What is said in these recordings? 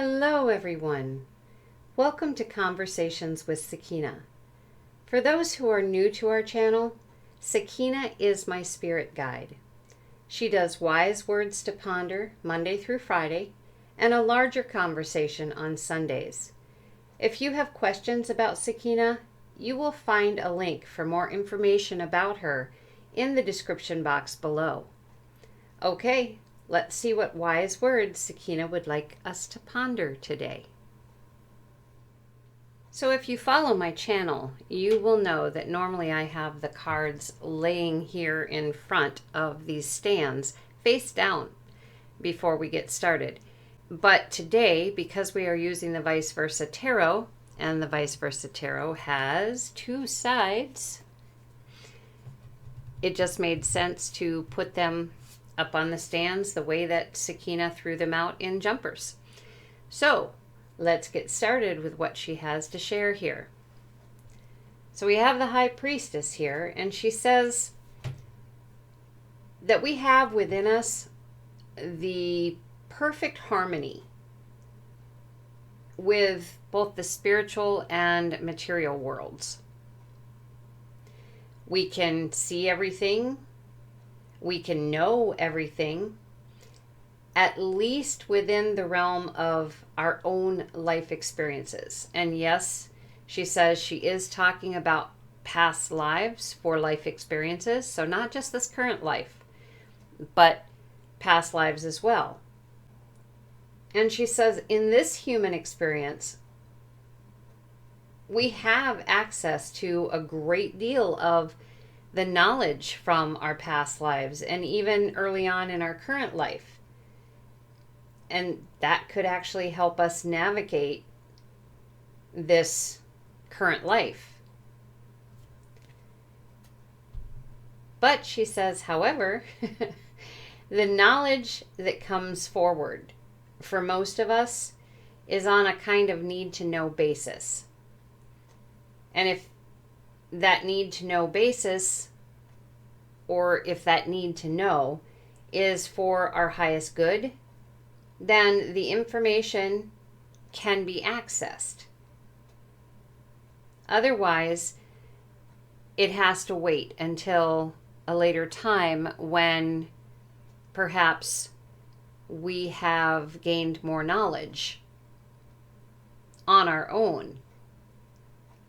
Hello everyone. Welcome to Conversations with Sakeina. For those who are new to our channel, Sakeina is my spirit guide. She does wise words to ponder Monday through Friday and a larger conversation on Sundays. If you have questions about Sakeina, you will find a link for more information about her in the description box below. Okay, let's see what wise words Sakeina would like us to ponder today. So if you follow my channel, you will know that normally I have the cards laying here in front of these stands face down before we get started. But today, because we are using the ViceVersa Tarot, and the ViceVersa Tarot has two sides, it just made sense to put them up on the stands the way that Sakeina threw them out in jumpers. So let's get started with what she has to share here. So we have the High Priestess here, and she says that we have within us the perfect harmony with both the spiritual and material worlds. We can see everything. We can know everything, at least within the realm of our own life experiences. And yes, she says she is talking about past lives for life experiences. So not just this current life, but past lives as well. And she says in this human experience, we have access to a great deal of the knowledge from our past lives and even early on in our current life. And that could actually help us navigate this current life. But she says, however, the knowledge that comes forward for most of us is on a kind of need to know basis. And if that need to know basis, or if that need to know is for our highest good, then the information can be accessed. Otherwise, it has to wait until a later time when perhaps we have gained more knowledge on our own.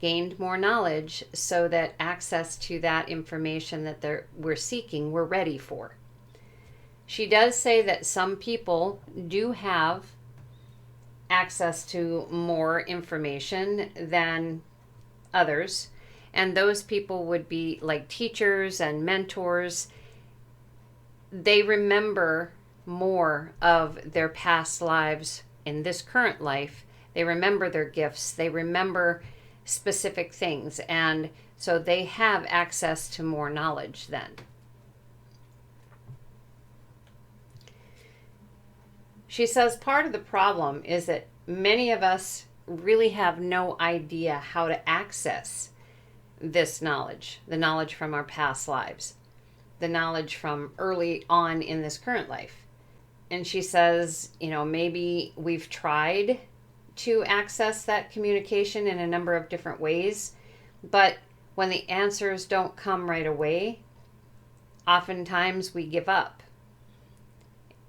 Gained more knowledge so that access to that information that we're seeking, we're ready for. She does say that some people do have access to more information than others, and those people would be like teachers and mentors. They remember more of their past lives in this current life. They remember their gifts. They remember specific things, and so they have access to more knowledge then. She says part of the problem is that many of us really have no idea how to access this knowledge, the knowledge from our past lives, the knowledge from early on in this current life. And she says, maybe we've tried to access that communication in a number of different ways, but when the answers don't come right away, oftentimes we give up.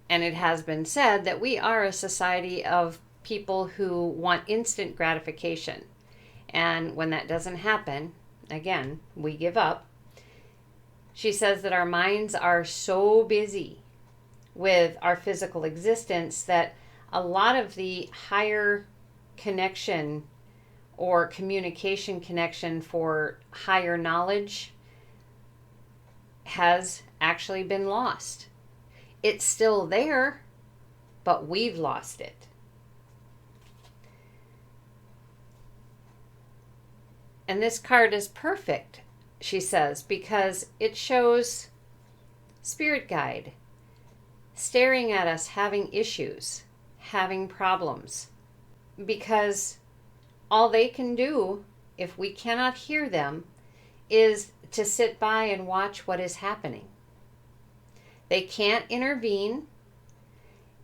And it has been said that we are a society of people who want instant gratification. And when that doesn't happen, again, we give up. She says that our minds are so busy with our physical existence that a lot of the higher connection or communication connection for higher knowledge has actually been lost. It's still there, but we've lost it. And this card is perfect, she says, because it shows spirit guide staring at us having issues, having problems. Because all they can do, if we cannot hear them, is to sit by and watch what is happening. They can't intervene,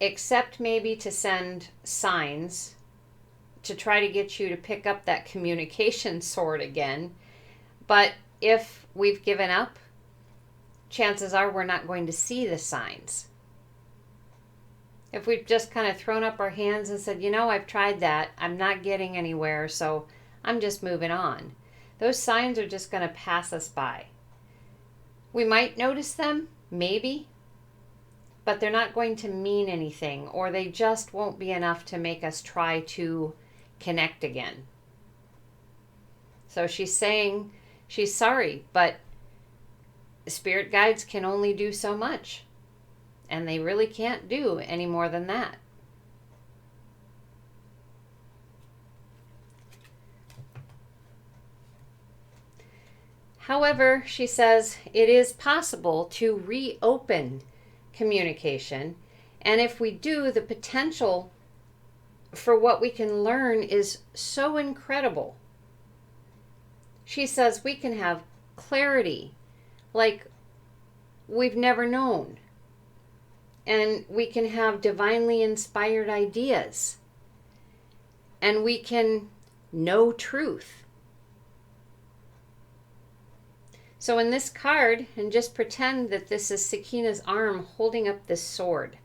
except maybe to send signs to try to get you to pick up that communication sword again. But if we've given up, chances are we're not going to see the signs. If we've just kind of thrown up our hands and said, I've tried that, I'm not getting anywhere, so I'm just moving on, those signs are just going to pass us by. We might notice them, maybe, but they're not going to mean anything, or they just won't be enough to make us try to connect again. So she's saying she's sorry, but spirit guides can only do so much, and they really can't do any more than that. However, she says it is possible to reopen communication, and if we do, the potential for what we can learn is so incredible. She says we can have clarity like we've never known, and we can have divinely inspired ideas, and we can know truth. So in this card, and just pretend that this is Sakeina's arm holding up this sword.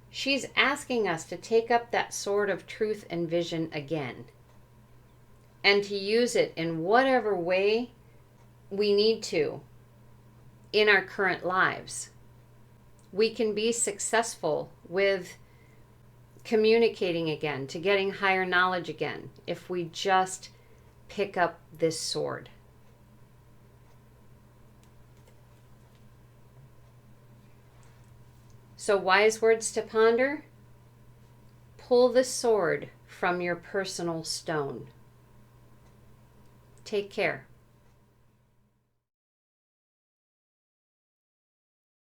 She's asking us to take up that sword of truth and vision again, and to use it in whatever way we need to in our current lives. We can be successful with communicating again, to getting higher knowledge again, if we just pick up this sword. So, wise words to ponder: pull the sword from your personal stone. Take care.